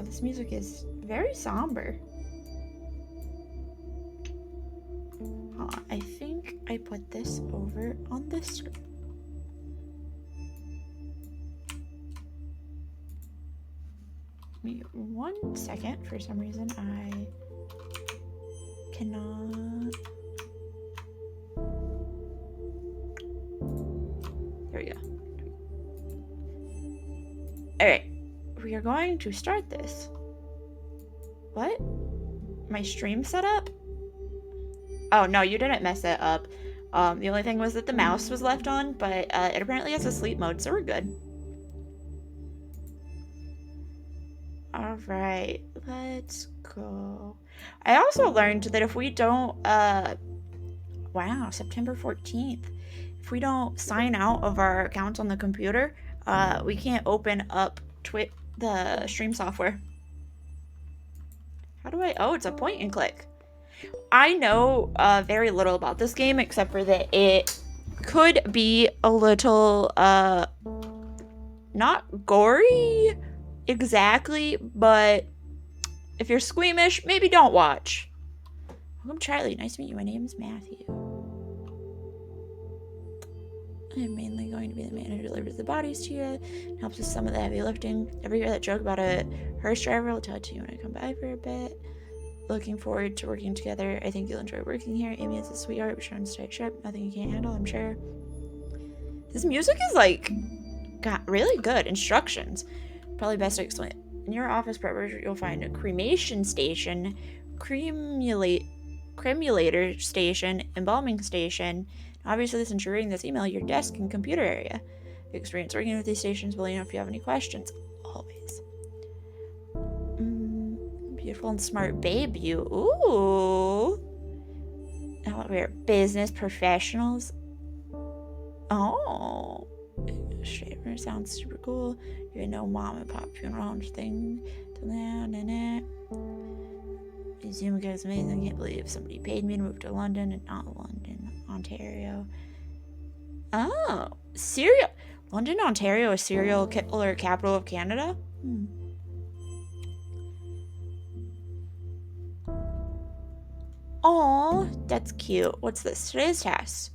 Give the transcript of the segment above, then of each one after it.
Wow, this music is very somber. Hold on, I think I put this over on this screen. Give me 1 second. For some reason, I cannot. There we go. Alright, we are going to start this. What? My stream setup? Oh, no, you didn't mess it up. The only thing was that the mouse was left on, but it apparently has a sleep mode, so we're good. Alright, let's go. I also learned that if we don't, wow, September 14th. If we don't sign out of our accounts on the computer, we can't open up the stream software. How do I, oh, it's a point and click. I know very little about this game except for that it could be a little, not gory exactly, but if you're squeamish, maybe don't watch. Welcome, Charlie. Nice to meet you. My name's Matthew. I'm mainly going to be the man who delivers the bodies to you and helps with some of the heavy lifting. Ever hear that joke about a hearse driver? I'll tell it to you when I come by for a bit. Looking forward to working together. I think you'll enjoy working here. Amy is a sweetheart, but trying to stay sharp. Nothing you can't handle, I'm sure. This music is like got really good instructions. Probably best to explain it. In your office preppers, you'll find a cremation station, cremulator station, embalming station. Obviously, since you're reading this email, your desk and computer area. The experience working with these stations will let you know if you have any questions. Always. Beautiful and smart babe, you. Ooh. Now we're business professionals. Oh. Shaver sounds super cool. You know, mom and pop funeral thing. Museum goes amazing. I can't believe somebody paid me to move to London and not London, Ontario. Oh, London, Ontario, a serial killer capital of Canada? Oh, that's cute. What's this? Today's task.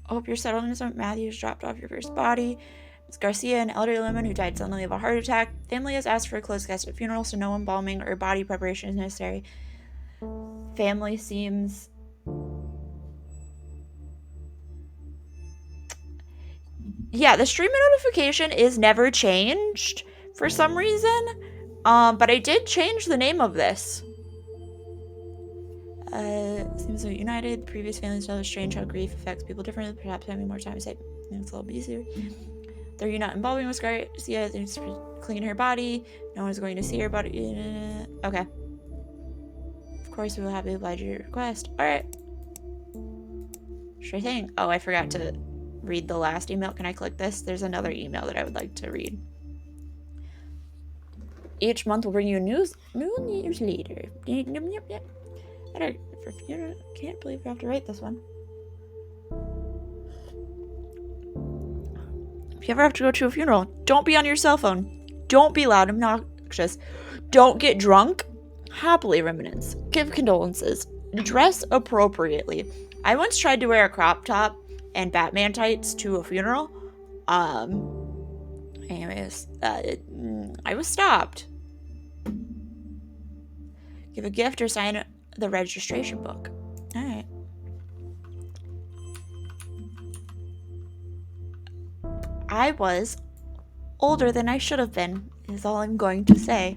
I hope you're settled in St. Matthews. Dropped off your first body. Ms. Garcia, an elderly woman who died suddenly of a heart attack. Family has asked for a closed casket funeral, so no embalming or body preparation is necessary. Family seems... Yeah, the stream notification is never changed for some reason. But I did change the name of this. Seems like united. Previous families tell us strange how grief affects people differently. Perhaps having more time to say it's a little easier. They're you not embalming was great. Garcia needs to clean her body. No one's going to see her body. Okay. Of course, we will happily oblige your request. Alright. Sure thing. Oh, I forgot to read the last email. Can I click this? There's another email that I would like to read. Each month will bring you a new newsletter. For funeral. Can't believe I have to write this one. If you ever have to go to a funeral, don't be on your cell phone. Don't be loud and obnoxious. Don't get drunk. Happily reminisce. Give condolences. Dress appropriately. I once tried to wear a crop top and Batman tights to a funeral. Anyways, I was stopped. Give a gift or sign the registration book. Alright. I was older than I should have been, is all I'm going to say.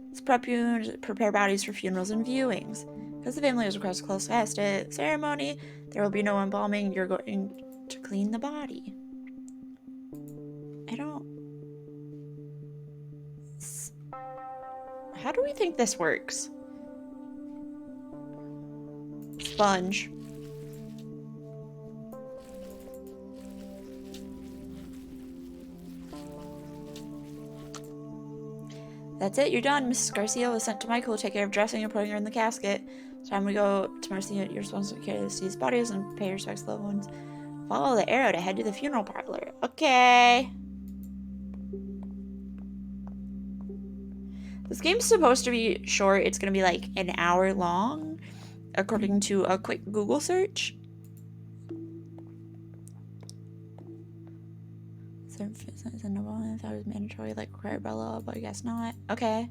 Let's prepare bodies for funerals and viewings. Because the family has requested a close casket ceremony, there will be no embalming. You're going to clean the body. How do we think this works? Sponge. That's it, you're done. Mrs. Garcia was sent to Michael to take care of dressing and putting her in the casket. It's time we go to Marcia. You're supposed to carry the deceased bodies and pay respects to loved ones. Follow the arrow to head to the funeral parlor. Okay. This game's supposed to be short. It's going to be like an hour long, according to a quick Google search. If that was mandatory, like required by law, but I guess not. Okay.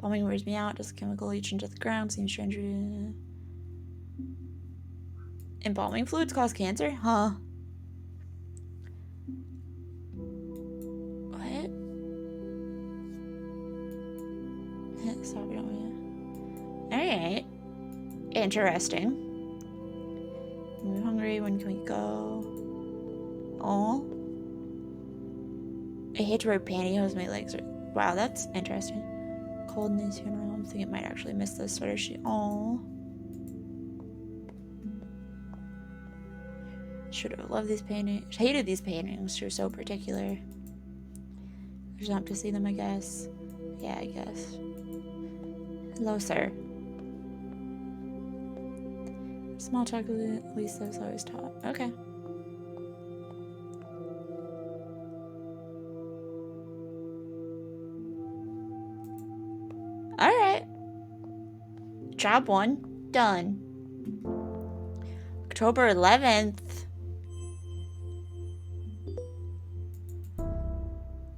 Bombing wears me out. Does chemical leach into the ground? Seems strange. Embalming fluids cause cancer? Huh. What? Stop it. Alright. Interesting. I'm hungry. When can we go? Oh. I hate to wear pantyhose. My legs are... Wow, that's interesting. Cold in these funeral homes. I think it might actually miss this sweater. Oh. Should have loved these paintings. Hated these paintings. She was so particular. I just have to see them, I guess. Yeah, I guess. Hello, sir. Small talk, at least that's always taught. Okay. Alright. Job 1 done. October 11th.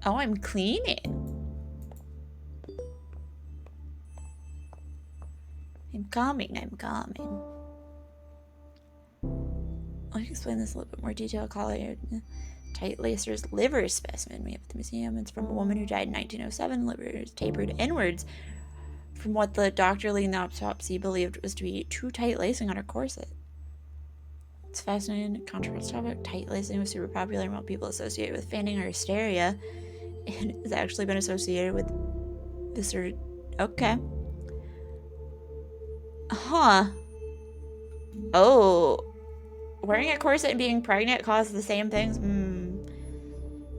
Oh, I'm cleaning. I'm calming. I'll explain this in a little bit more detail. Call it tight lacer's liver specimen we have at the museum. It's from a woman who died in 1907. Liver is tapered inwards from what the doctor leading the autopsy believed was to be too tight lacing on her corset. It's fascinating, controversial topic. Tight lacing was super popular among people associated with fainting or hysteria, and has actually been associated with this or okay. Huh. Oh. Wearing a corset and being pregnant causes the same things?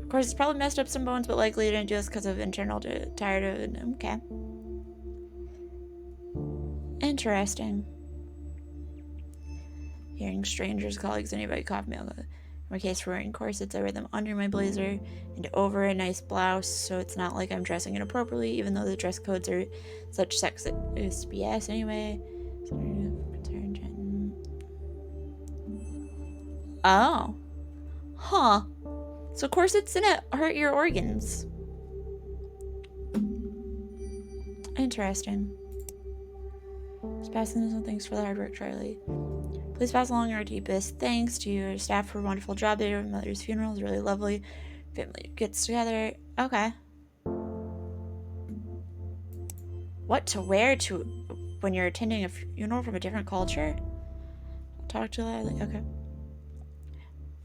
Of course, it's probably messed up some bones, but likely didn't do this because of internal tired of it. Okay. Interesting. Hearing strangers, colleagues, anybody cough me. In my case, for wearing corsets, I wear them under my blazer and over a nice blouse, so it's not like I'm dressing inappropriately, even though the dress codes are such sexist BS anyway. Oh. Huh. So corsets didn't hurt your organs. Interesting. Just passing some thanks for the hard work, Charlie. Please pass along our deepest thanks to your staff for a wonderful job there. My mother's funeral was really lovely. Family gets together. Okay. What to wear to when you're attending a funeral from a different culture? Talk to loudly. Okay.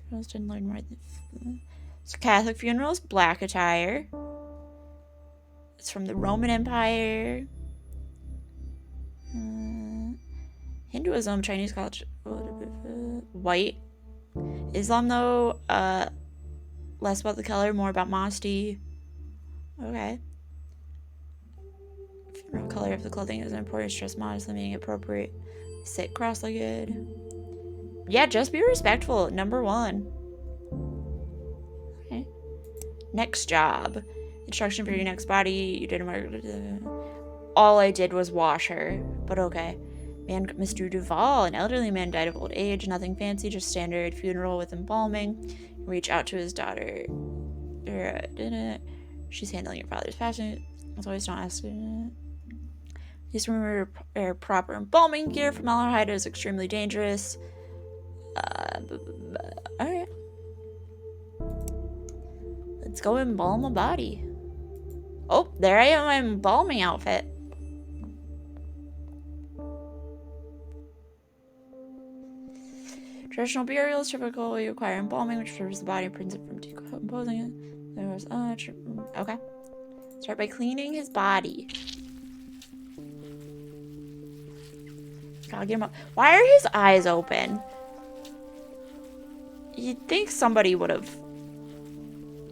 Funerals didn't learn more. So Catholic funerals, black attire. It's from the Roman Empire. Hinduism, Chinese culture, white. Islam though, less about the color, more about modesty. Okay. Funeral color of the clothing is important. Dress modestly, meaning appropriate. Sit cross-legged. Yeah, just be respectful. Number 1. Okay. Next job. Instruction for your next body. You didn't. All I did was wash her, but okay. Man, Mr. Duval, an elderly man, died of old age. Nothing fancy, just standard funeral with embalming. Reach out to his daughter. She's handling your father's passing. As always, don't ask. Please remember proper embalming gear. Formaldehyde is extremely dangerous. Alright. Let's go embalm a body. Oh, there I am in my embalming outfit. Traditional burials typically require embalming, which preserves the body and prevents it from decomposing it. There was, okay. Start by cleaning his body. Gotta get him up. Why are his eyes open? You'd think somebody would have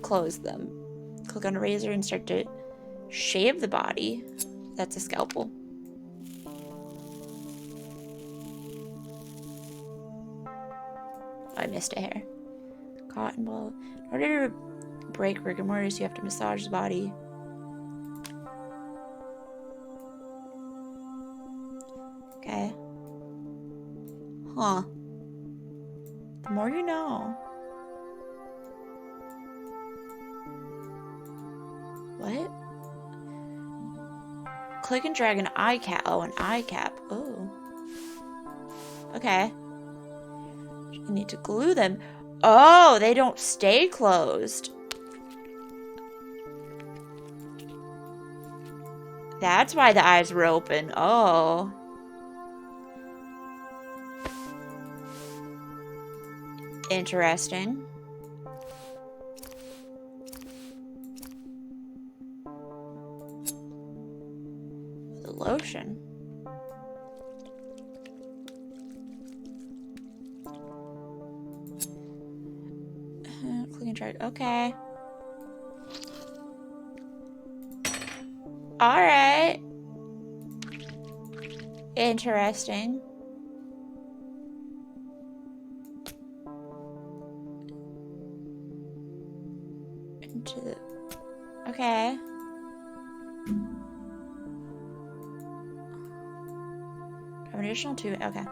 closed them. Click on a razor and start to shave the body. That's a scalpel. I missed a hair. Cotton ball. In order to break rigor mortis, you have to massage the body. Okay. Huh. The more you know. What? Click and drag an eye cap. Oh, an eye cap. Oh. Okay. You need to glue them. Oh, they don't stay closed. That's why the eyes were open. Oh. Interesting. The lotion. Click and drag. Okay. Alright. Interesting. Into the... Okay. An additional 2. Okay.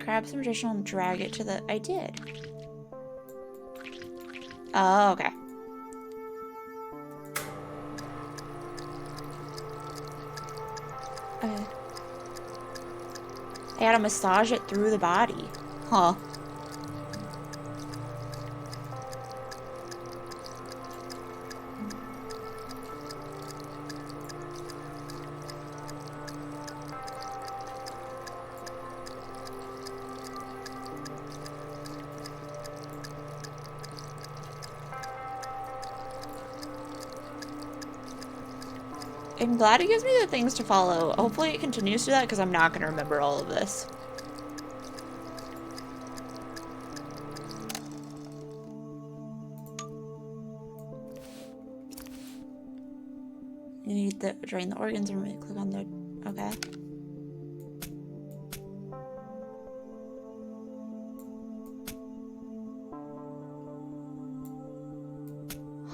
Grab some additional and drag it to the... I did. Oh, okay. Okay. I gotta massage it through the body. Huh. I'm glad it gives me the things to follow. Hopefully it continues to do that because I'm not going to remember all of this. You need to drain the organs and really click on the... Okay.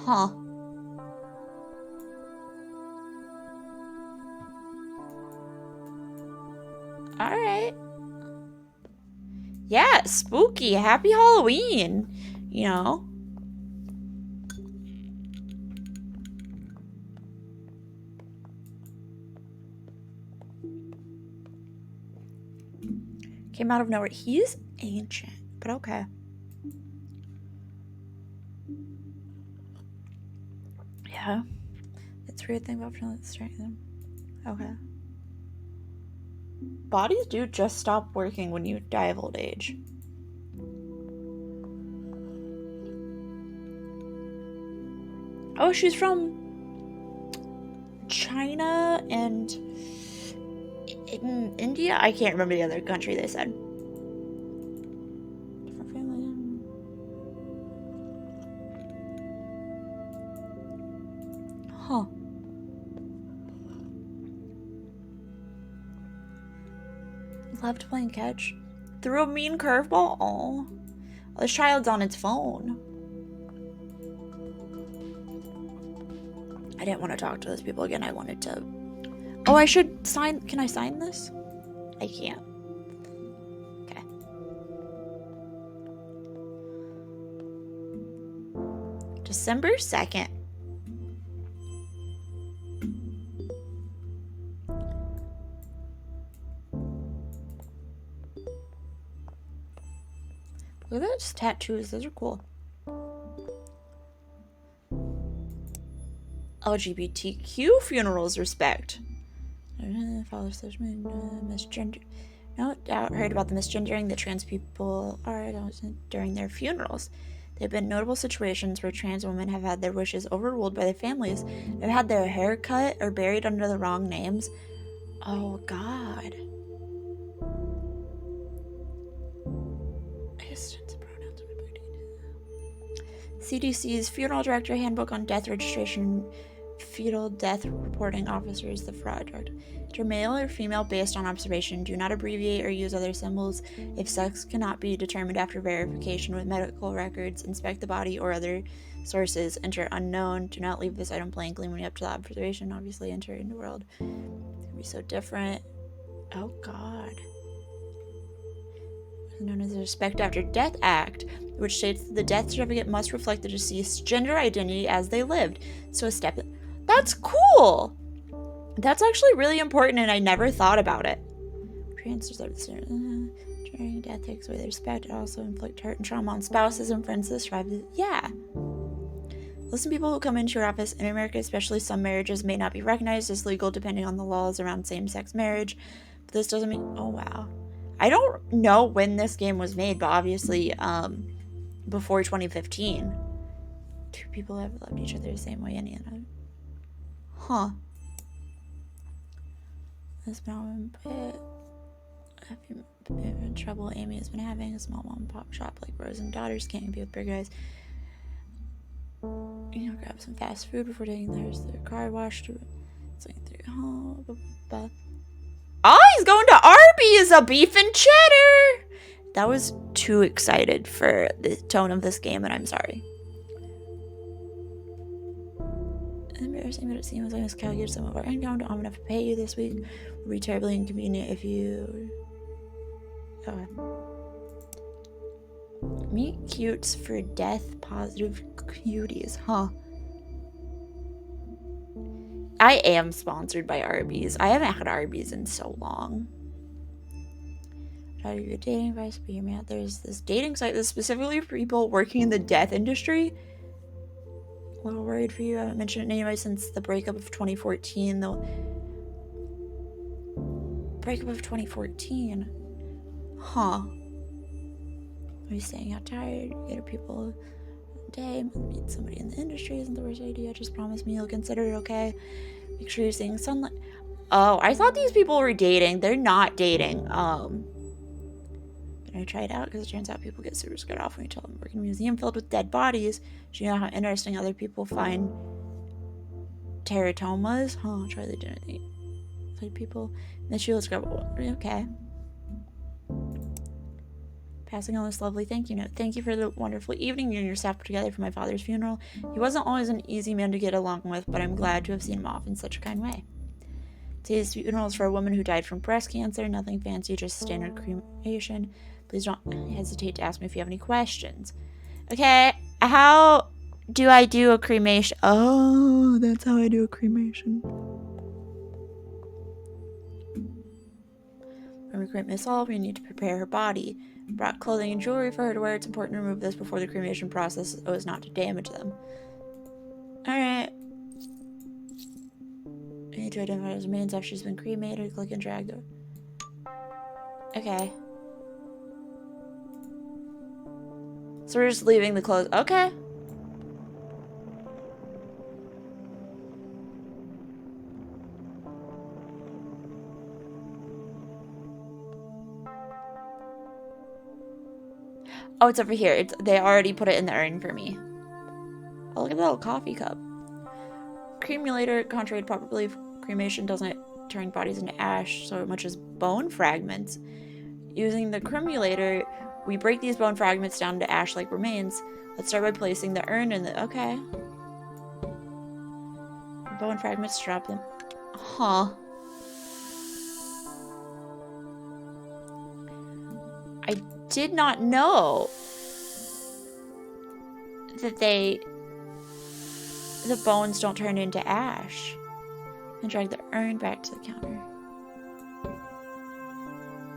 Huh. Alright. Yeah, spooky. Happy Halloween. You know? Came out of nowhere. He's ancient, but okay. Yeah. It's a weird thing about strength. Okay. Bodies do just stop working when you die of old age. Oh, she's from China and in India? I can't remember the other country they said. Different family. Huh. Loved playing catch. Threw a mean curveball? Oh. This child's on its phone. I didn't want to talk to those people again. I wanted to... Oh, I should sign... Can I sign this? I can't. Okay. December 2nd. Look at those tattoos. Those are cool. LGBTQ funerals respect. Misgender. No doubt heard about the misgendering that trans people are during their funerals. There have been notable situations where trans women have had their wishes overruled by their families. They've had their hair cut or buried under the wrong names. Oh, God. CDC's Funeral Director Handbook on Death Registration fetal death reporting officers, the fraud director. Enter male or female based on observation. Do not abbreviate or use other symbols. If sex cannot be determined after verification with medical records, inspect the body or other sources. Enter unknown. Do not leave this item blank, leaving it up to the observation. Obviously, enter in the world. It's gonna be so different. Oh God. Known as the Respect After Death Act, which states that the death certificate must reflect the deceased's gender identity as they lived. So a step. That's cool. That's actually really important, and I never thought about it. During death takes away their respect. It also inflict hurt and trauma on spouses and friends that strive to. Yeah. Listen, people who come into your office in America, especially some marriages, may not be recognized as legal depending on the laws around same-sex marriage. But this doesn't mean. Oh wow. I don't know when this game was made, but obviously before 2015. Two people have loved each other the same way any other. Huh. This been trouble Amy has been having. A small mom and pop shop like Rose and Daughters can't compete with big guys. You know, grab some fast food before taking theirs to their car wash to home. Oh, he's going to Arby's, a beef and cheddar. That was too excited for the tone of this game, and I'm sorry. Embarrassing, but it seems I miscalculated some of our income. I'm enough to pay you this week. It would be terribly inconvenient if you. Okay. Meet cutes for death positive cuties, huh? I am sponsored by Arby's. I haven't had Arby's in so long. Try to do your dating advice, but hear me out. There's this dating site that's specifically for people working in the death industry. A little worried for you. I haven't mentioned it anyway since the breakup of 2014. The breakup of 2014. Huh. Are you staying out tired? Get people a day. Meet somebody in the industry isn't the worst idea. Just promise me you'll consider it, okay? Make sure you're seeing sunlight. Oh, I thought these people were dating. They're not dating. Can I try it out? Because it turns out people get super scared off when you tell them we're in a museum filled with dead bodies. Do you know how interesting other people find teratomas? Huh, try the dinner thing. Like people. And then let's grab one. Okay. Passing on this lovely thank you note. Thank you for the wonderful evening you and your staff put together for my father's funeral. He wasn't always an easy man to get along with, but I'm glad to have seen him off in such a kind way. Today's funeral is for a woman who died from breast cancer. Nothing fancy, just standard cremation. Please don't hesitate to ask me if you have any questions. Okay, how do I do a cremation? Oh, that's how I do a cremation. When we cremate Miss Olive, we need to prepare her body. Brought clothing and jewelry for her to wear. It's important to remove this before the cremation process so as not to damage them. Alright. I need to identify those remains after she's been cremated. Click and drag them. Okay. So we're just leaving the clothes. Okay. Oh, it's over here. They already put it in the urn for me. Oh, look at that little coffee cup. Cremulator, contrary to popular belief, cremation doesn't turn bodies into ash so much as bone fragments. Using the cremulator, we break these bone fragments down to ash-like remains. Let's start by placing the urn in the... Okay. Bone fragments, drop them. Huh. I did not know that the bones don't turn into ash. And drag the urn back to the counter.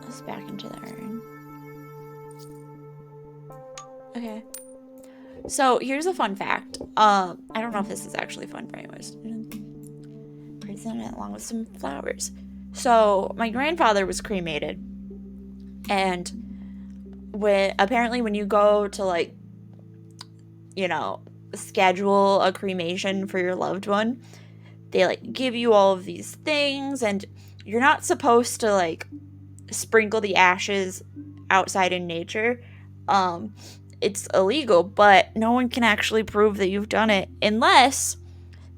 This back into the urn. Okay. So here's a fun fact. I don't know if this is actually fun for anyways. Present it along with some flowers. So my grandfather was cremated, and when you go to, like, you know, schedule a cremation for your loved one, they, like, give you all of these things, and you're not supposed to, like, sprinkle the ashes outside in nature. It's illegal, but no one can actually prove that you've done it unless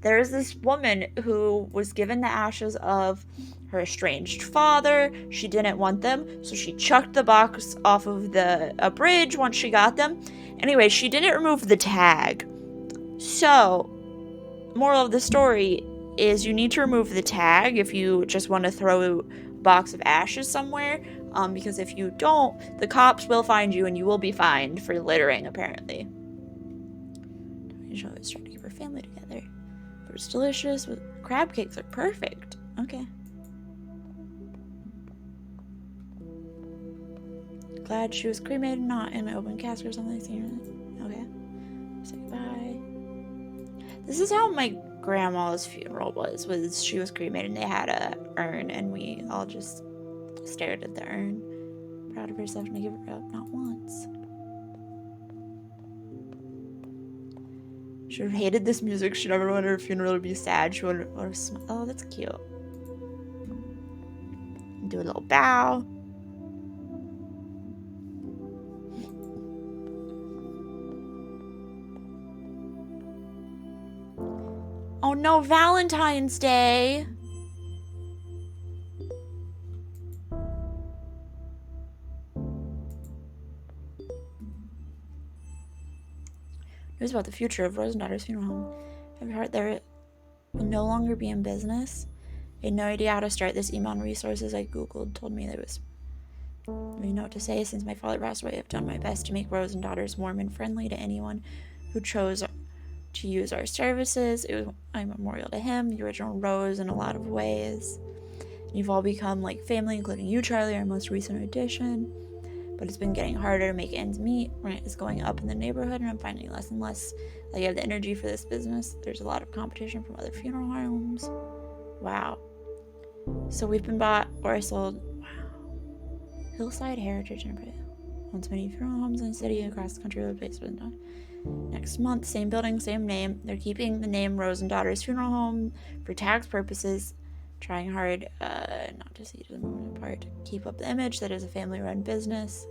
There's this woman who was given the ashes of her estranged father. She didn't want them, so she chucked the box off of a bridge once she got them. Anyway, she didn't remove the tag. So, moral of the story is you need to remove the tag if you just want to throw a box of ashes somewhere, because if you don't, the cops will find you and you will be fined for littering, apparently. She always tried to keep her family together. It was delicious. Crab cakes are perfect. Okay. Glad she was cremated, not in an open casket or something. Okay. Say goodbye. This is how my grandma's funeral was she was cremated and they had a urn and we all just stared at the urn. Proud of herself to give her up not once. She would have hated this music. She never wanted her funeral to be sad. She would have smiled. Oh, that's cute. Do a little bow. Oh no, Valentine's Day! News about the future of Rose and Daughter's funeral home. Have you heard there will no longer be in business? I had no idea how to start this email and resources I googled told me there was. I didn't know what to say. Since my father passed away, I've done my best to make Rose and Daughters warm and friendly to anyone who chose to use our services. It was a memorial to him, the original Rose, in a lot of ways. You've all become like family, including you, Charlie, our most recent addition. But it's been getting harder to make ends meet. Rent is going up in the neighborhood, and I'm finding less and less like I have the energy for this business. There's a lot of competition from other funeral homes. Wow. So we've been bought or sold. Wow. Hillside Heritage Enterprise owns many funeral homes in the city and across the country. Next month, same building, same name. They're keeping the name Rose and Daughters Funeral Home for tax purposes. Trying hard not to see the movement apart, to keep up the image that is a family-run business.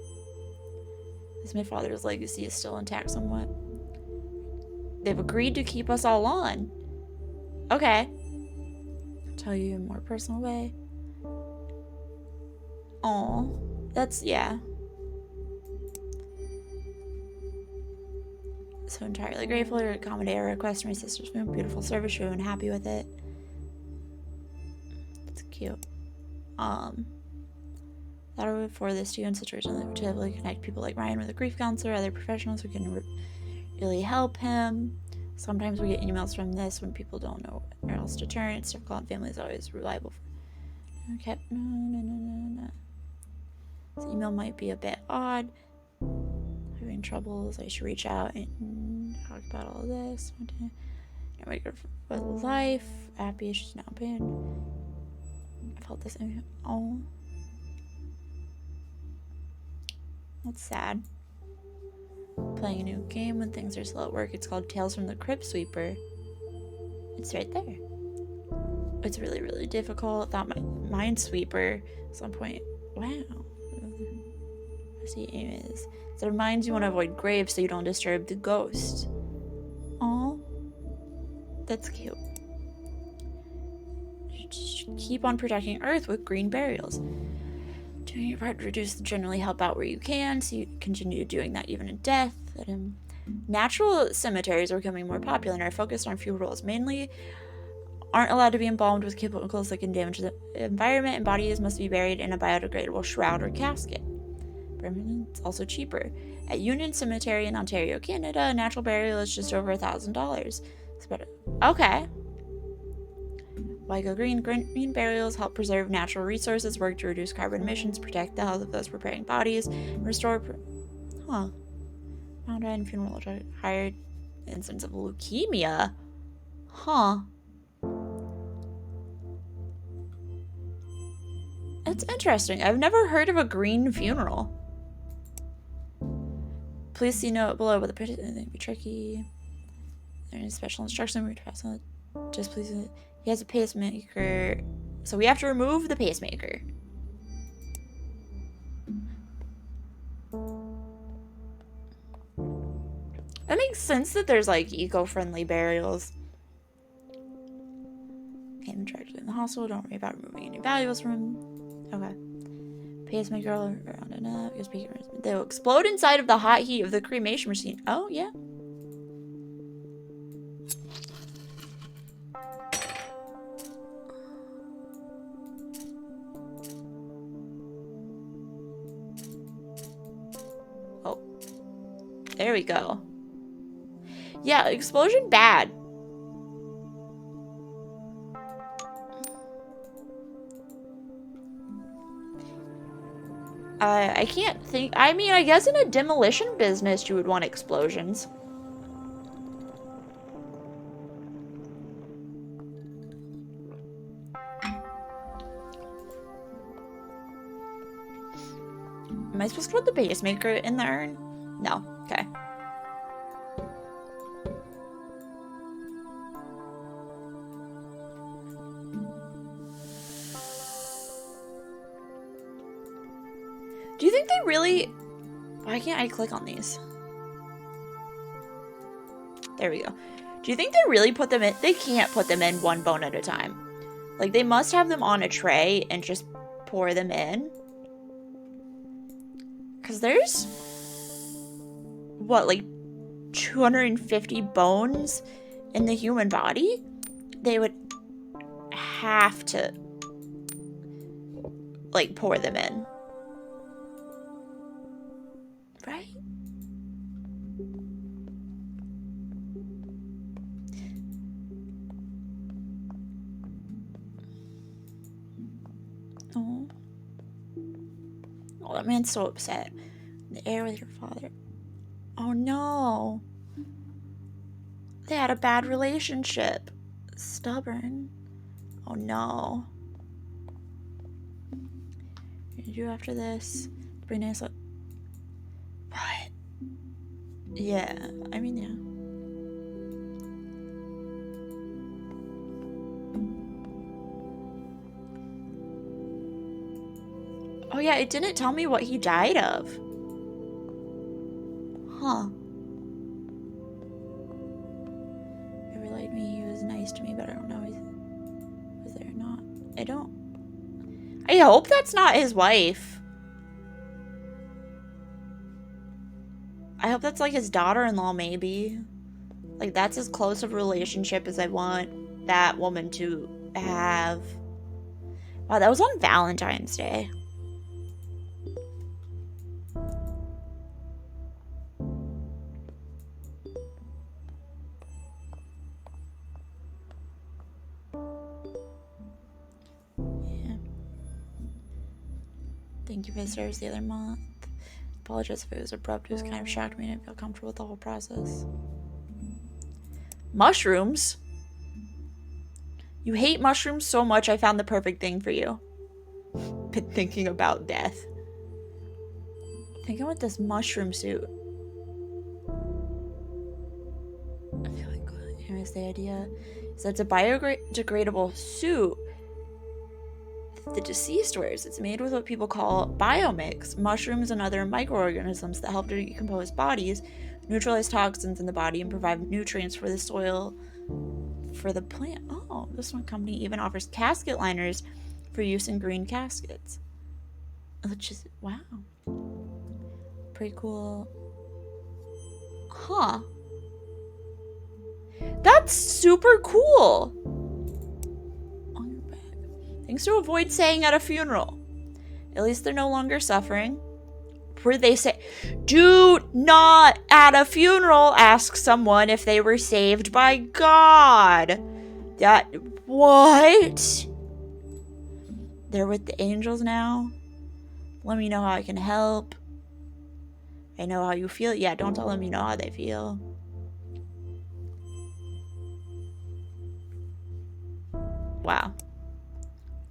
As my father's legacy is still intact somewhat. They've agreed to keep us all on. Okay. I'll tell you in a more personal way. Oh, that's, yeah. So entirely grateful to accommodate a request from my sister's room. Beautiful service room and happy with it. It's cute. That would for this to you in situations that would typically connect people like Ryan with a grief counselor, other professionals who can really help him. Sometimes we get emails from this when people don't know where else to turn. It's difficult and family is always reliable. Okay. No. This email might be a bit odd. Having troubles. I should reach out and talk about all this. With life. Happy she's now been. I felt this. Oh. That's sad. Playing a new game when things are slow at work. It's called Tales from the Crypt Sweeper. It's right there. It's really, really difficult. Thought my Minesweeper at some point. Wow. I see it is. So it reminds you want to avoid graves so you don't disturb the ghost. Aw. That's cute. Keep on protecting Earth with green burials. Doing your part to reduce and generally help out where you can, so you continue doing that even in death. Natural cemeteries are becoming more popular and are focused on few rules. Mainly aren't allowed to be embalmed with chemicals that can damage the environment, and bodies must be buried in a biodegradable shroud or casket. It's also cheaper. At Union Cemetery in Ontario, Canada, a natural burial is just over $1,000. Okay. Why go green? Green burials help preserve natural resources, work to reduce carbon emissions, protect the health of those preparing bodies, and restore. Mount Eden funeral higher incidence of leukemia. That's interesting. I've never heard of a green funeral. Please see note below, but the picture may be tricky. There is special instruction we pass on. Just please. He has a pacemaker, so we have to remove the pacemaker. That makes sense that there's like eco-friendly burials. Hand tracked in the hospital. Don't worry about removing any valuables from him. Okay. Pacemaker around enough. They'll explode inside of the hot heat of the cremation machine. Oh, yeah. Oh. There we go. Yeah, explosion bad. I can't think. I mean, I guess in a demolition business you would want explosions. Am I supposed to put the pacemaker in the urn? No. Okay. Do you think they really... Why can't I click on these? There we go. Do you think they really put them in? They can't put them in one bone at a time. Like, they must have them on a tray and just pour them in. Because there's... What, like 250 bones in the human body? They would have to, like, pour them in. Right? Oh. Oh, that man's so upset. In the air with your father. Oh no. They had a bad relationship. Stubborn. Oh no. What are you gonna do after this? Bring nice up. What? Yeah, I mean, yeah. Oh yeah, it didn't tell me what he died of. Huh. He relayed me, he was nice to me, but I don't know if he was there or not. I hope that's not his wife. I hope that's like his daughter-in-law, maybe. Like, that's as close of a relationship as I want that woman to have. Wow, that was on Valentine's Day. Yeah. Thank you for the service the other month. Apologize if it was abrupt. It was kind of shocked me. I didn't feel comfortable with the whole process. Mushrooms? You hate mushrooms so much, I found the perfect thing for you. Been thinking about death. I think I want this mushroom suit. I feel like, here's the idea. So it's a biodegradable suit the deceased wears. It's made with what people call biomix, mushrooms and other microorganisms that help to decompose bodies, neutralize toxins in the body, and provide nutrients for the soil for the plant. Oh, this one company even offers casket liners for use in green caskets. Which is, wow. Pretty cool. Huh. That's super cool. On your back. Things to avoid saying at a funeral. At least they're no longer suffering. Where they say, do not at a funeral ask someone if they were saved by God. That, what? They're with the angels now. Let me know how I can help. I know how you feel. Yeah, don't tell them you know how they feel. Wow.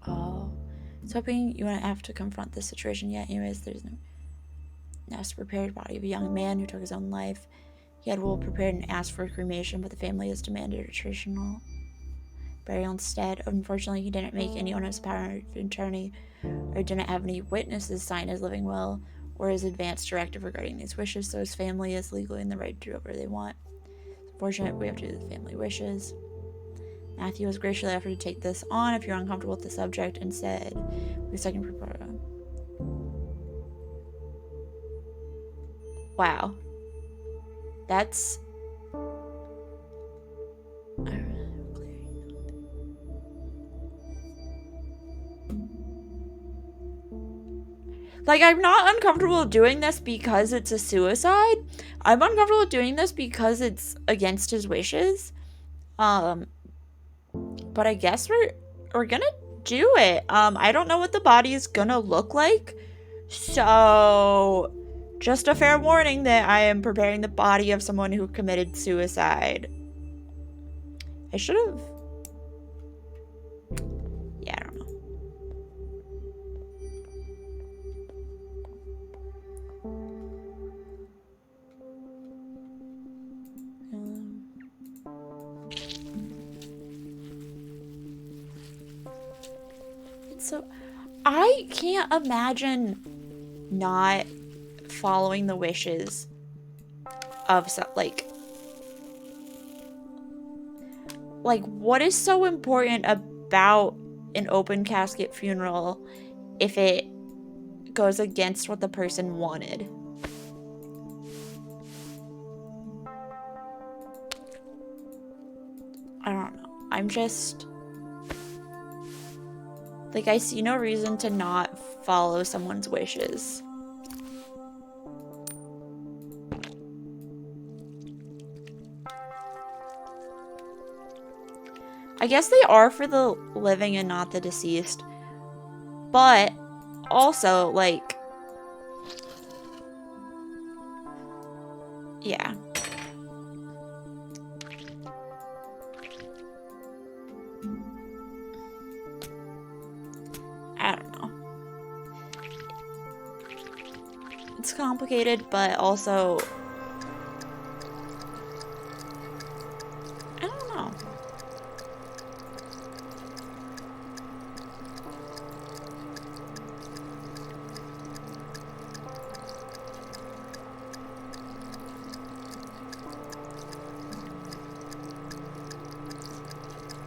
Oh. I was hoping you wouldn't have to confront this situation yet. Anyways, there's no nest prepared body of a young man who took his own life. He had will prepared and asked for cremation, but the family has demanded a traditional burial instead. Unfortunately, he didn't make anyone his power of attorney or didn't have any witnesses sign his living will or his advance directive regarding these wishes, so his family is legally in the right to do whatever they want. It's unfortunate we have to do the family wishes. Matthew has graciously offered to take this on if you're uncomfortable with the subject instead. The second proposal. Wow. That's... Like, I'm not uncomfortable doing this because it's a suicide. I'm uncomfortable doing this because it's against his wishes. But I guess we're gonna do it. I don't know what the body is gonna look like. So, just a fair warning that I am preparing the body of someone who committed suicide. I should have... Yeah, I don't know. So, I can't imagine not following the wishes of like what is so important about an open casket funeral if it goes against what the person wanted? I don't know. I'm just like, I see no reason to not follow someone's wishes. I guess they are for the living and not the deceased. But also, like, yeah. I don't know. It's complicated, but also... I don't know.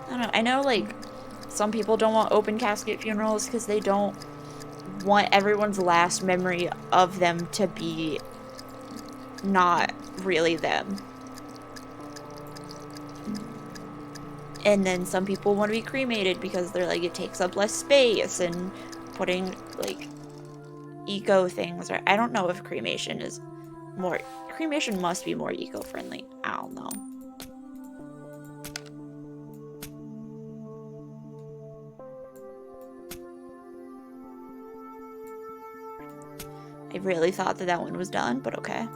I don't know. I know, like, some people don't want open casket funerals because they don't want everyone's last memory of them to be not really them. And then some people want to be cremated because they're like, it takes up less space and putting, like, eco things. Or I don't know if cremation is more... Cremation must be more eco-friendly. I don't know. I really thought that one was done, but okay.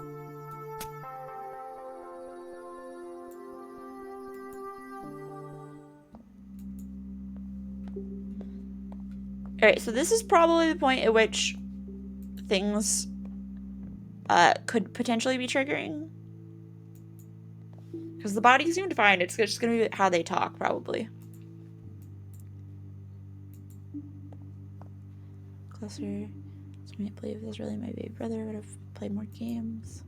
Alright, so this is probably the point at which things could potentially be triggering. Because the body seemed fine. It's just going to be how they talk, probably. Closer. I can't believe this is really my baby brother. Would have played more games.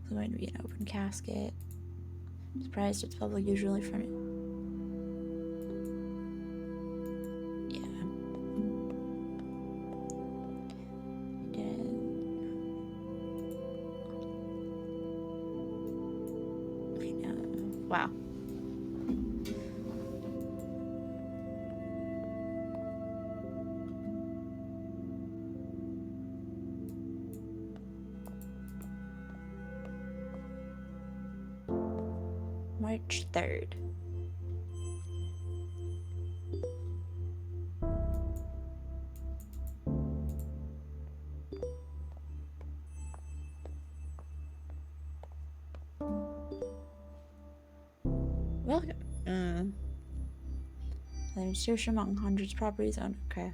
It's going to be an open casket. I'm surprised it's public usually for me. Yeah. I know. Wow. March 3rd. Welcome. Administration among hundreds of properties owned. Okay.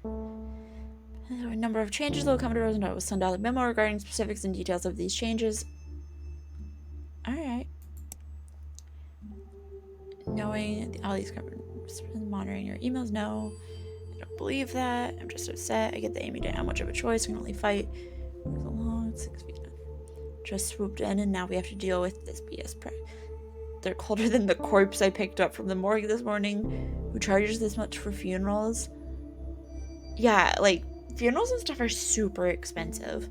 A number of changes that will come to Rosendahl. Will send out a memo regarding specifics and details of these changes. Alright. Knowing all these governments monitoring your emails, no. I don't believe that. I'm just upset. I get that Amy didn't have much of a choice. We can only fight. It's a long 6 feet. just swooped in, and now we have to deal with this BS. They're colder than the corpse I picked up from the morgue this morning. Who charges this much for funerals? Yeah, like, funerals and stuff are super expensive.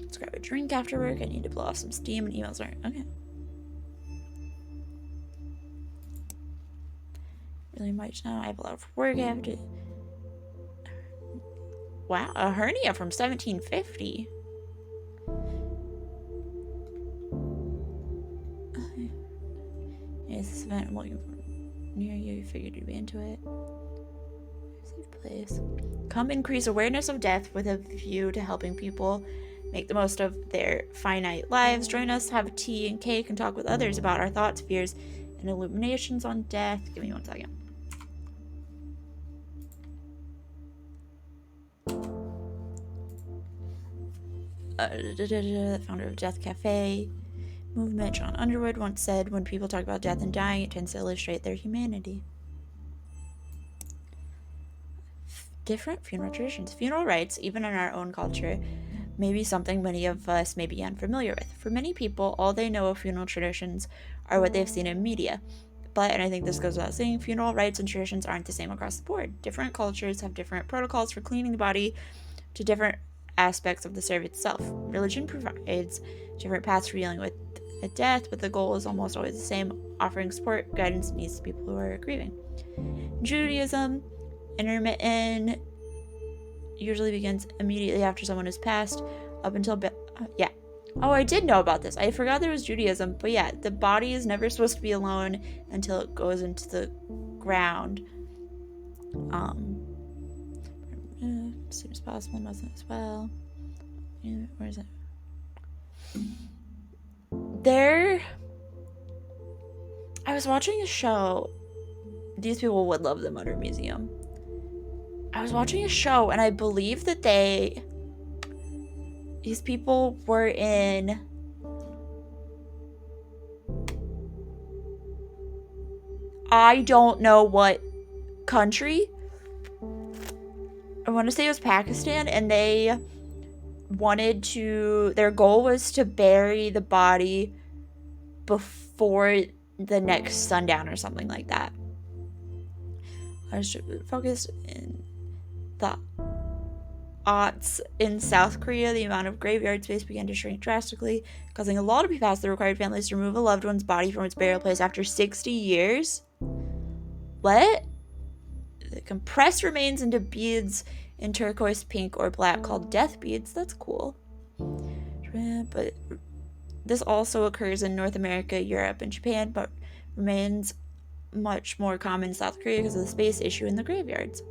Let's grab a drink after work. I need to blow off some steam, and emails aren't. Okay. Really much now. I have a lot of work I have to... Wow, a hernia from 1750. Is this event I'm looking for near you? Figured you'd be into it. Safe place. Come increase awareness of death with a view to helping people make the most of their finite lives. Join us, have tea and cake, and talk with others about our thoughts, fears, and illuminations on death. Give me 1 second. Founder of Death Cafe movement, John Underwood, once said, when people talk about death and dying, it tends to illustrate their humanity. Different funeral traditions. Funeral rites, even in our own culture, may be something many of us may be unfamiliar with. For many people, all they know of funeral traditions are what they've seen in media. But, and I think this goes without saying, funeral rites and traditions aren't the same across the board. Different cultures have different protocols for cleaning the body to different aspects of the service itself. Religion provides different paths for dealing with a death, but the goal is almost always the same, offering support, guidance, and needs to people who are grieving. In Judaism, intermittent usually begins immediately after someone has passed, up until yeah. Oh, I did know about this. I forgot there was Judaism, but yeah, the body is never supposed to be alone until it goes into the ground. As soon as possible, mustn't as well. Yeah, where is it? I was watching a show. These people would love the Mutter Museum. I was watching a show, and I believe that these people were in I don't know what country. I want to say it was Pakistan, and their goal was to bury the body before the next sundown or something like that. I was focused in the aughts in South Korea. The amount of graveyard space began to shrink drastically, causing a law to be passed that required families to remove a loved one's body from its burial place after 60 years. What? The compressed remains into beads in turquoise, pink, or black called death beads. That's cool. But this also occurs in North America, Europe, and Japan, but remains much more common in South Korea because of the space issue in the graveyards.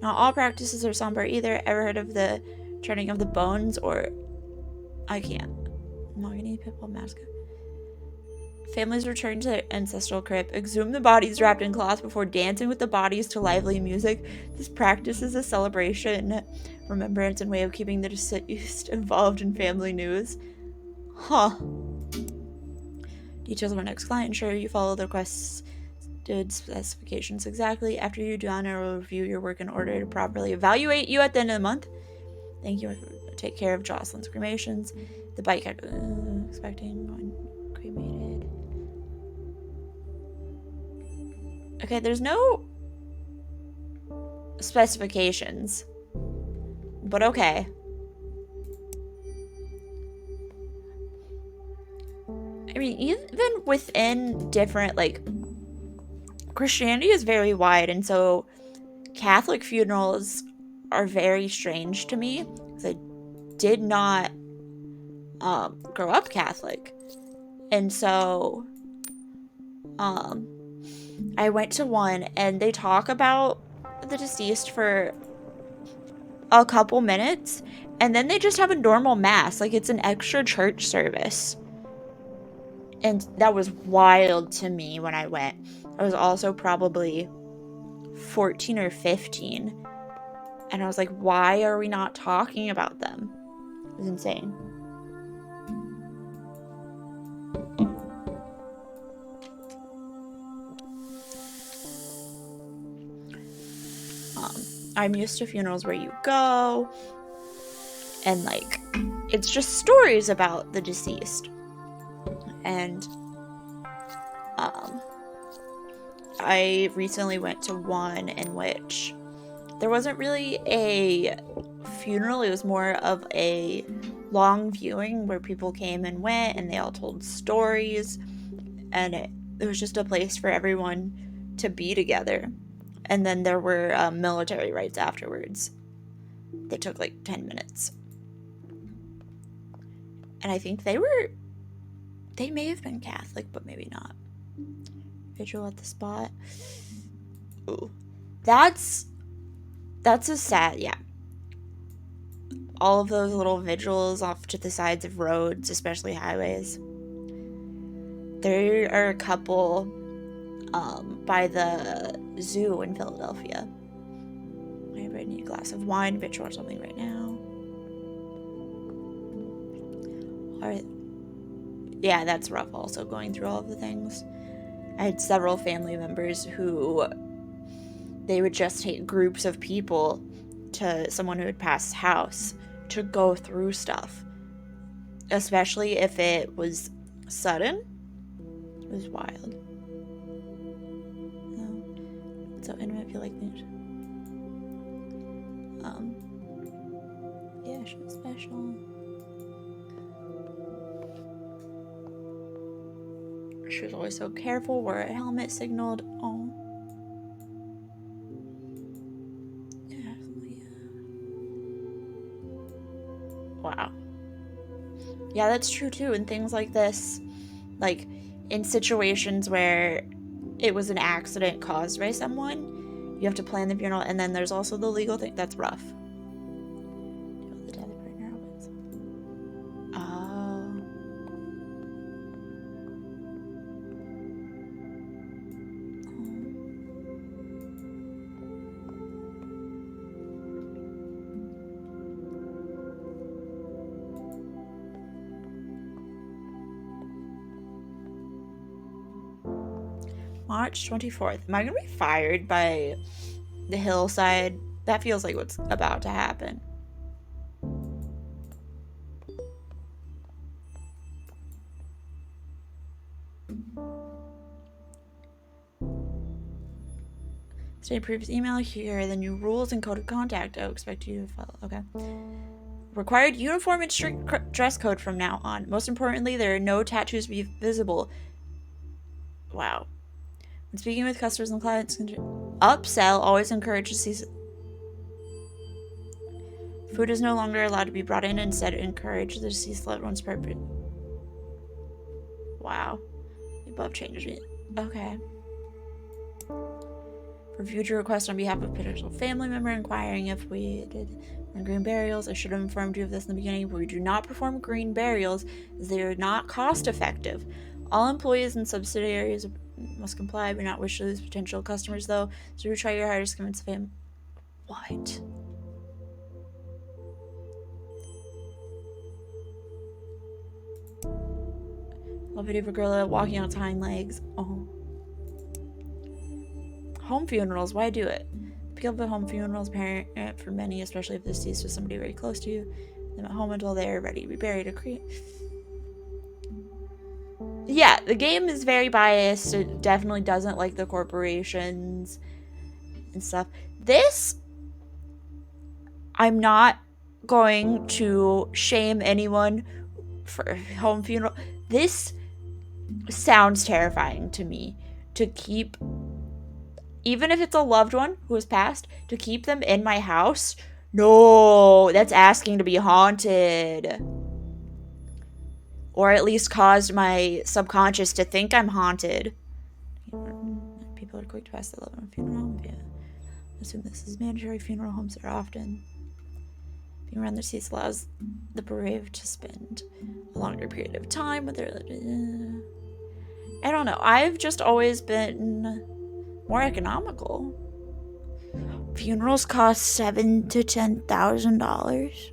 Not all practices are somber either. Ever heard of the turning of the bones? Or I can't. Mahogany people mask. Families return to their ancestral crypt, exhume the bodies wrapped in cloth before dancing with the bodies to lively music. This practice is a celebration, remembrance, and way of keeping the deceased involved in family news. Huh. Details of our next client. Ensure you follow the requested specifications exactly. After you're done, I will review your work in order to properly evaluate you at the end of the month. Thank you. Take care of Jocelyn's cremations. The bike expecting one cremated. Okay, there's no specifications, but okay. I mean, even within different, like, Christianity is very wide, and so Catholic funerals are very strange to me, because I did not grow up Catholic, and so I went to one, and they talk about the deceased for a couple minutes, and then they just have a normal mass, like it's an extra church service. And that was wild to me when I went. I was also probably 14 or 15, and I was like, why are we not talking about them? It was insane. I'm used to funerals where you go and, like, it's just stories about the deceased. And I recently went to one in which there wasn't really a funeral. It was more of a long viewing where people came and went and they all told stories, and it was just a place for everyone to be together. And then there were military rites afterwards. They took like 10 minutes. And I think they may have been Catholic, but maybe not. Vigil at the spot. Ooh. That's a sad, yeah. All of those little vigils off to the sides of roads, especially highways. There are a couple by the zoo in Philadelphia. I might need a glass of wine, vigil or something right now. Alright. Yeah, that's rough also, going through all of the things. I had several family members who they would just take groups of people to someone who had passed house to go through stuff. Especially if it was sudden. It was wild. So intimate, I feel like yeah, she was special. She was always so careful, wore a helmet, signaled. Oh. Yeah. Wow. Yeah, that's true too. And things like this, like in situations where it was an accident caused by someone, you have to plan the funeral, and then there's also the legal thing. That's rough. March 24th. Am I going to be fired by the hillside? That feels like what's about to happen. State previous email. Here are the new rules and code of conduct. I expect you to follow. Okay. Required uniform and strict dress code from now on. Most importantly, there are no tattoos to be visible. Wow. When speaking with customers and clients, upsell, always encourage to see. Food is no longer allowed to be brought in. Instead, encourage the deceased loved one's purpose. Wow. The above changes me. Okay. For future requests on behalf of a potential family member inquiring if we did green burials, I should have informed you of this in the beginning, but we do not perform green burials as they are not cost effective. All employees and subsidiaries must comply. We do not wish to lose potential customers, though, so do try your hardest to convince the family. What? Love video of a gorilla walking on its hind legs. Oh. Home funerals. Why do it? Pick up at home funerals apparent for many, especially if the deceased was somebody very close to you. Them at home until they're ready to be buried or yeah, the game is very biased. It definitely doesn't like the corporations and stuff. This, I'm not going to shame anyone for home funeral. This sounds terrifying to me, to keep, even if it's a loved one who has passed, to keep them in my house. No, that's asking to be haunted. Or at least caused my subconscious to think I'm haunted. People are quick to pass the loved one funeral home. Yeah. I assume this is mandatory. Funeral homes are often being around their seats allows the bereaved to spend a longer period of time with their. I don't know. I've just always been more economical. Funerals cost $7,000 to $10,000.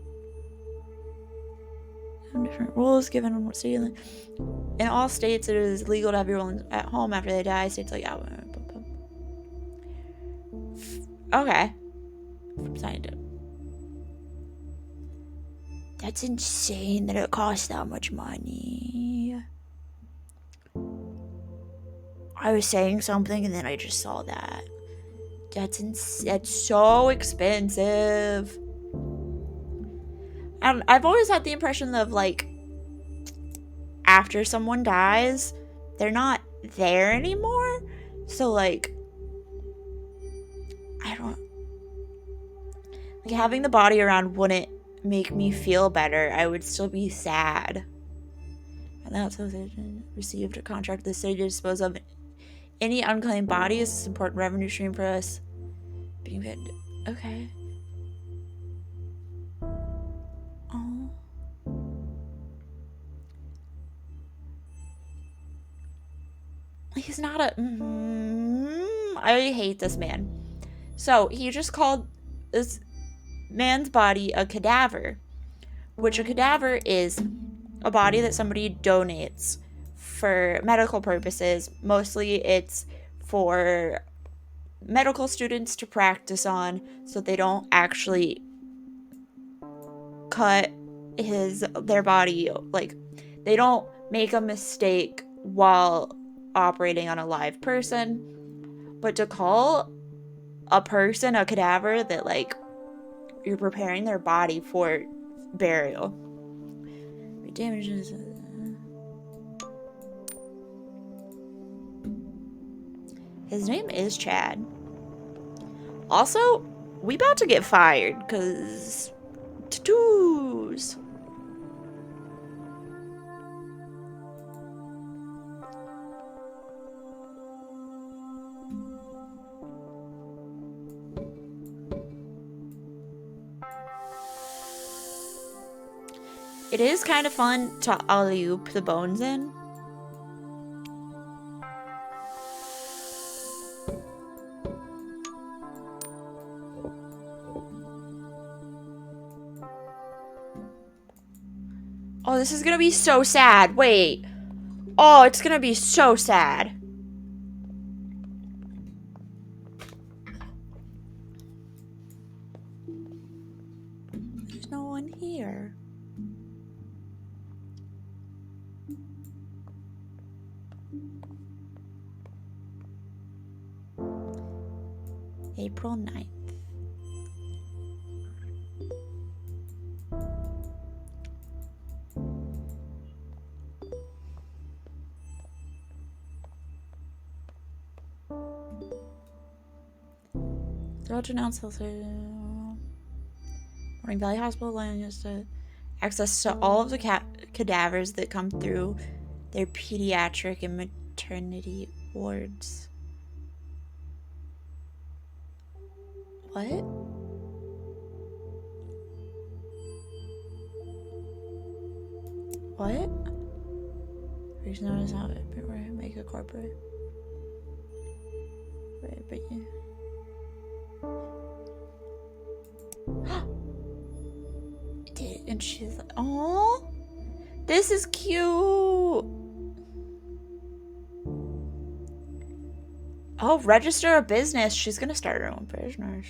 Different rules given on what state. In all states, it is legal to have everyone at home after they die. States like okay. Signed it. That's insane that it costs that much money. I was saying something and then I just saw that. That's so expensive. And I've always had the impression of, like, after someone dies, they're not there anymore. So, like, I don't... Like, having the body around wouldn't make me feel better. I would still be sad. And that's how they received a contract with the city to dispose of any unclaimed bodies. It's an important revenue stream for us. Being paid. Okay. Oh. He's not a... I hate this man. So, he just called this man's body a cadaver. Which a cadaver is a body that somebody donates for medical purposes. Mostly it's for medical students to practice on so they don't actually cut their body. Like, they don't make a mistake while operating on a live person. But to call a person a cadaver, that, like, you're preparing their body for burial. Damages. His name is Chad. Also, we about to get fired because tattoos. It is kind of fun to alley-oop the bones in. Oh, this is gonna be so sad. Wait. Oh, it's gonna be so sad. There's no one here. April 9th. Throughout to announce health. Morning Valley Hospital allowing us to access to all of the cadavers that come through their pediatric and maternity wards. What? What? Reason notice how it make a corporate. Right, but yeah. And she's like, oh, this is cute. Oh, register a business. She's gonna start her own prisoners.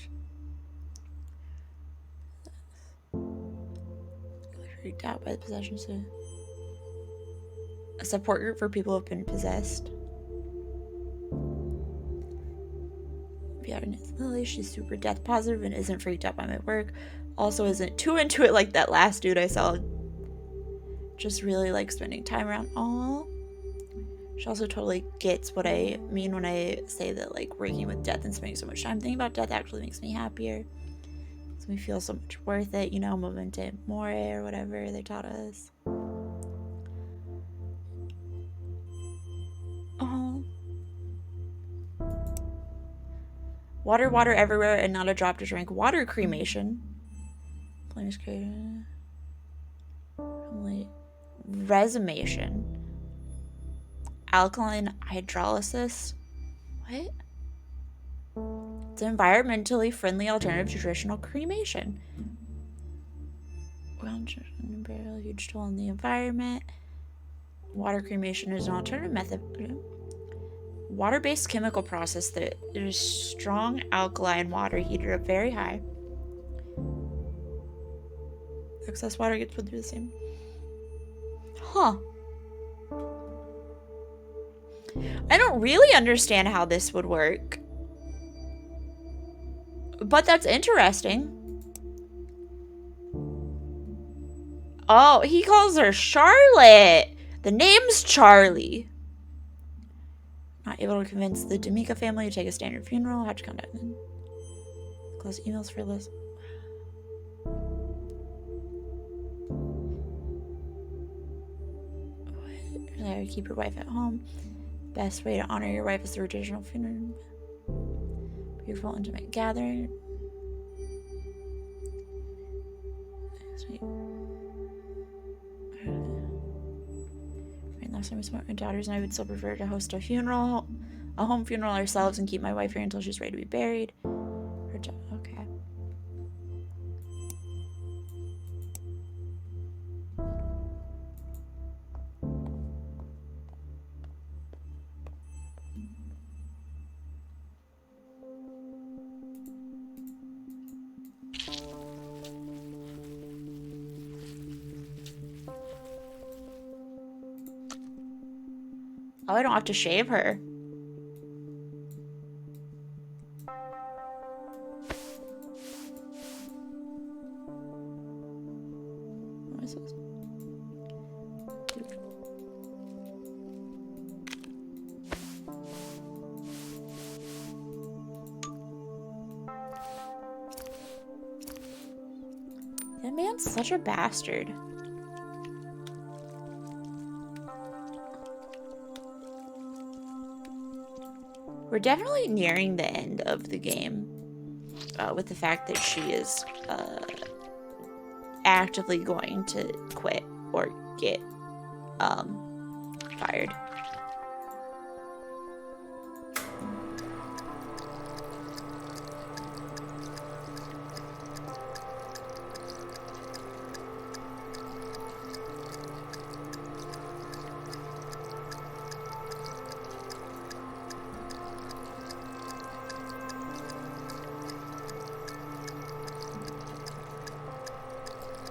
Freaked out by the possession. So, a support group for people who have been possessed. Lily, she's super death positive and isn't freaked out by my work. Also isn't too into it like that last dude I saw. Just really like spending time around. Aww. She also totally gets what I mean when I say that, like, working with death and spending so much time thinking about death actually makes me happier. Makes me feel so much worth it, you know, memento mori or whatever they taught us. Oh. Water everywhere and not a drop to drink. Water cremation. Flame is created. Resumation. Alkaline hydrolysis. What? It's an environmentally friendly alternative to traditional cremation. Well, a huge toll on the environment. Water cremation is an alternative method. Water-based chemical process that is strong alkaline water heated up very high. Excess water gets put through the same. Huh. I don't really understand how this would work. But that's interesting. Oh, he calls her Charlotte. The name's Charlie. Not able to convince the D'Amica family to take a standard funeral. Had to contact them. Close emails for Liz. Keep your wife at home. Best way to honor your wife is the traditional funeral. Beautiful, intimate gathering. Last time we spoke, my daughters and I would still prefer to host a home funeral ourselves, and keep my wife here until she's ready to be buried. Okay. Oh, I don't have to shave her. What is this? That man's such a bastard. We're definitely nearing the end of the game with the fact that she is actively going to quit or get fired.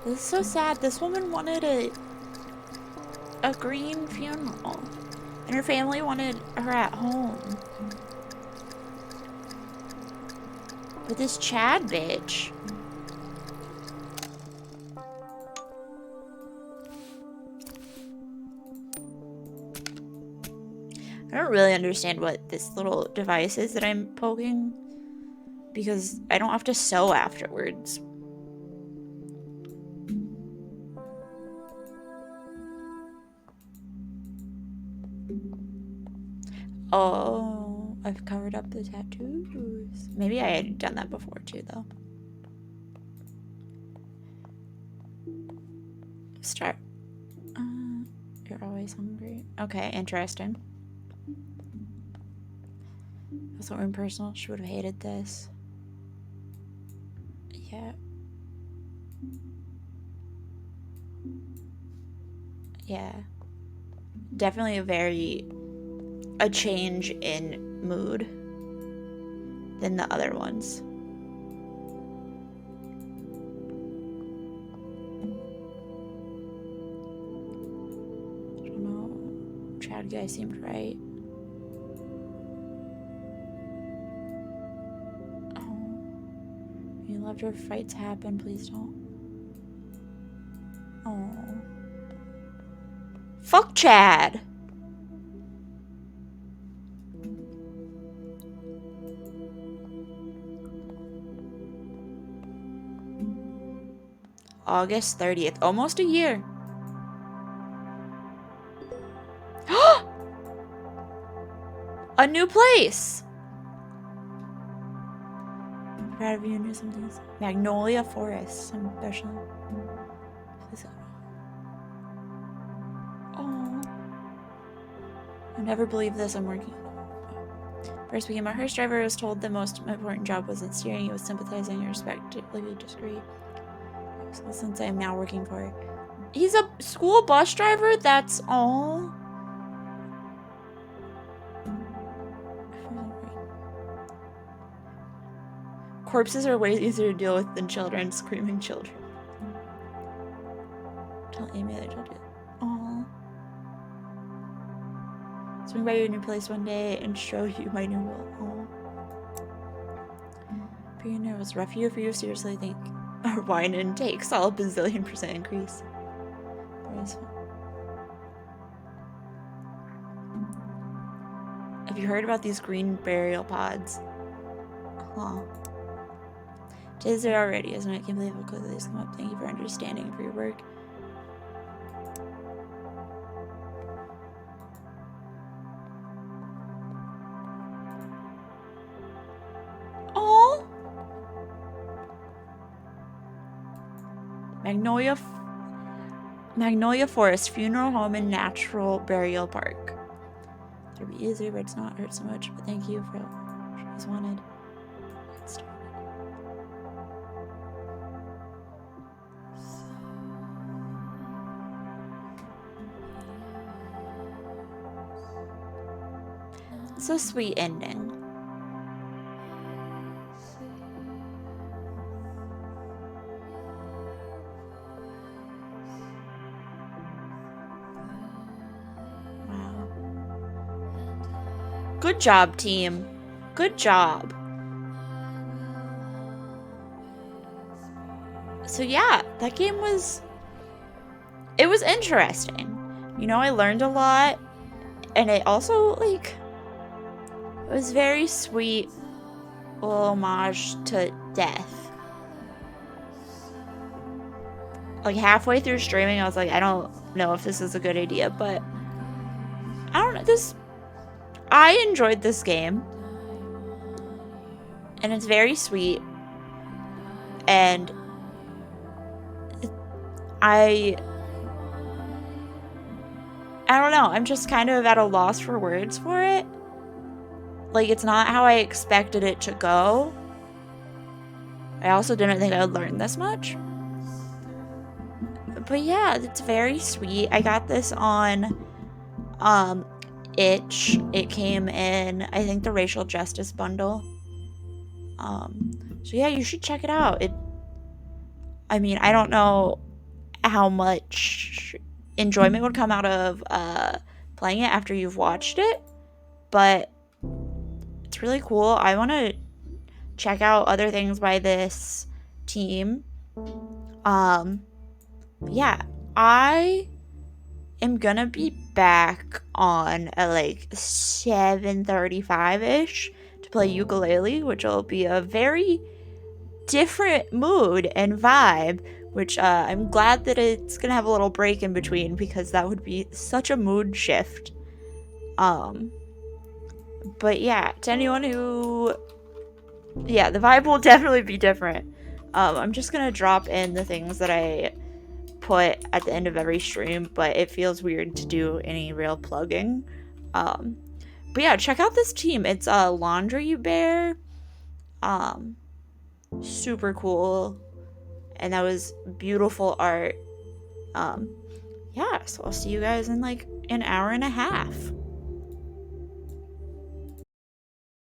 This is so sad. This woman wanted a green funeral, and her family wanted her at home. But this Chad bitch. I don't really understand what this little device is that I'm poking, because I don't have to sew afterwards. Oh, I've covered up the tattoos. Maybe I had done that before too, though. Start. You're always hungry. Okay, interesting. Also impersonal. She would have hated this. Yeah. Yeah. Definitely a change in mood than the other ones. I don't know. Chad guy seemed right. Oh. You loved her fights happen, please don't. Oh. Fuck Chad! August 30th. Almost a year. A new place! Proud of you, knew something. Magnolia Forest. Especially. Oh. I never believed this. I'm working. First became a hearse driver. I was told the most important job wasn't steering, it was sympathizing and respectively disagree. So since I am now working for it. He's a school bus driver? That's all. Corpses are way easier to deal with than children, screaming children. Amy, I told you. Aw. Swing by your new place one day and show you my new role. Being there was a rough year for you. Seriously, I think our wine intake saw a bazillion% increase. Have you heard about these green burial pods? Huh. Days there already, isn't it? I can't believe how quickly this come up. Thank you for understanding and for your work. Oh, Magnolia Forest Funeral Home and Natural Burial Park. It'll be easier, but it's not hurt so much. But thank you for what you guys wanted. It's a sweet ending. Wow. Good job, team. Good job. So yeah, that game was... It was interesting. You know, I learned a lot. And it also, like... It was very sweet little homage to death. Like, halfway through streaming, I was like, I don't know if this is a good idea, but I don't know, I enjoyed this game. And it's very sweet. And I don't know, I'm just kind of at a loss for words for it. Like, it's not how I expected it to go. I also didn't think I would learn this much. But yeah, it's very sweet. I got this on Itch. It came in, I think, the Racial Justice bundle. So yeah, you should check it out. I mean, I don't know how much enjoyment would come out of playing it after you've watched it, but it's really cool. I want to check out other things by this team. Yeah, I am gonna be back on at like 7:35ish to play ukulele, which will be a very different mood and vibe, which I'm glad that it's gonna have a little break in between, because that would be such a mood shift. But yeah, to anyone who... Yeah, the vibe will definitely be different. I'm just gonna drop in the things that I put at the end of every stream, but it feels weird to do any real plugging. But yeah, check out this team. It's a Laundry Bear. Super cool. And that was beautiful art. Yeah, so I'll see you guys in like an hour and a half.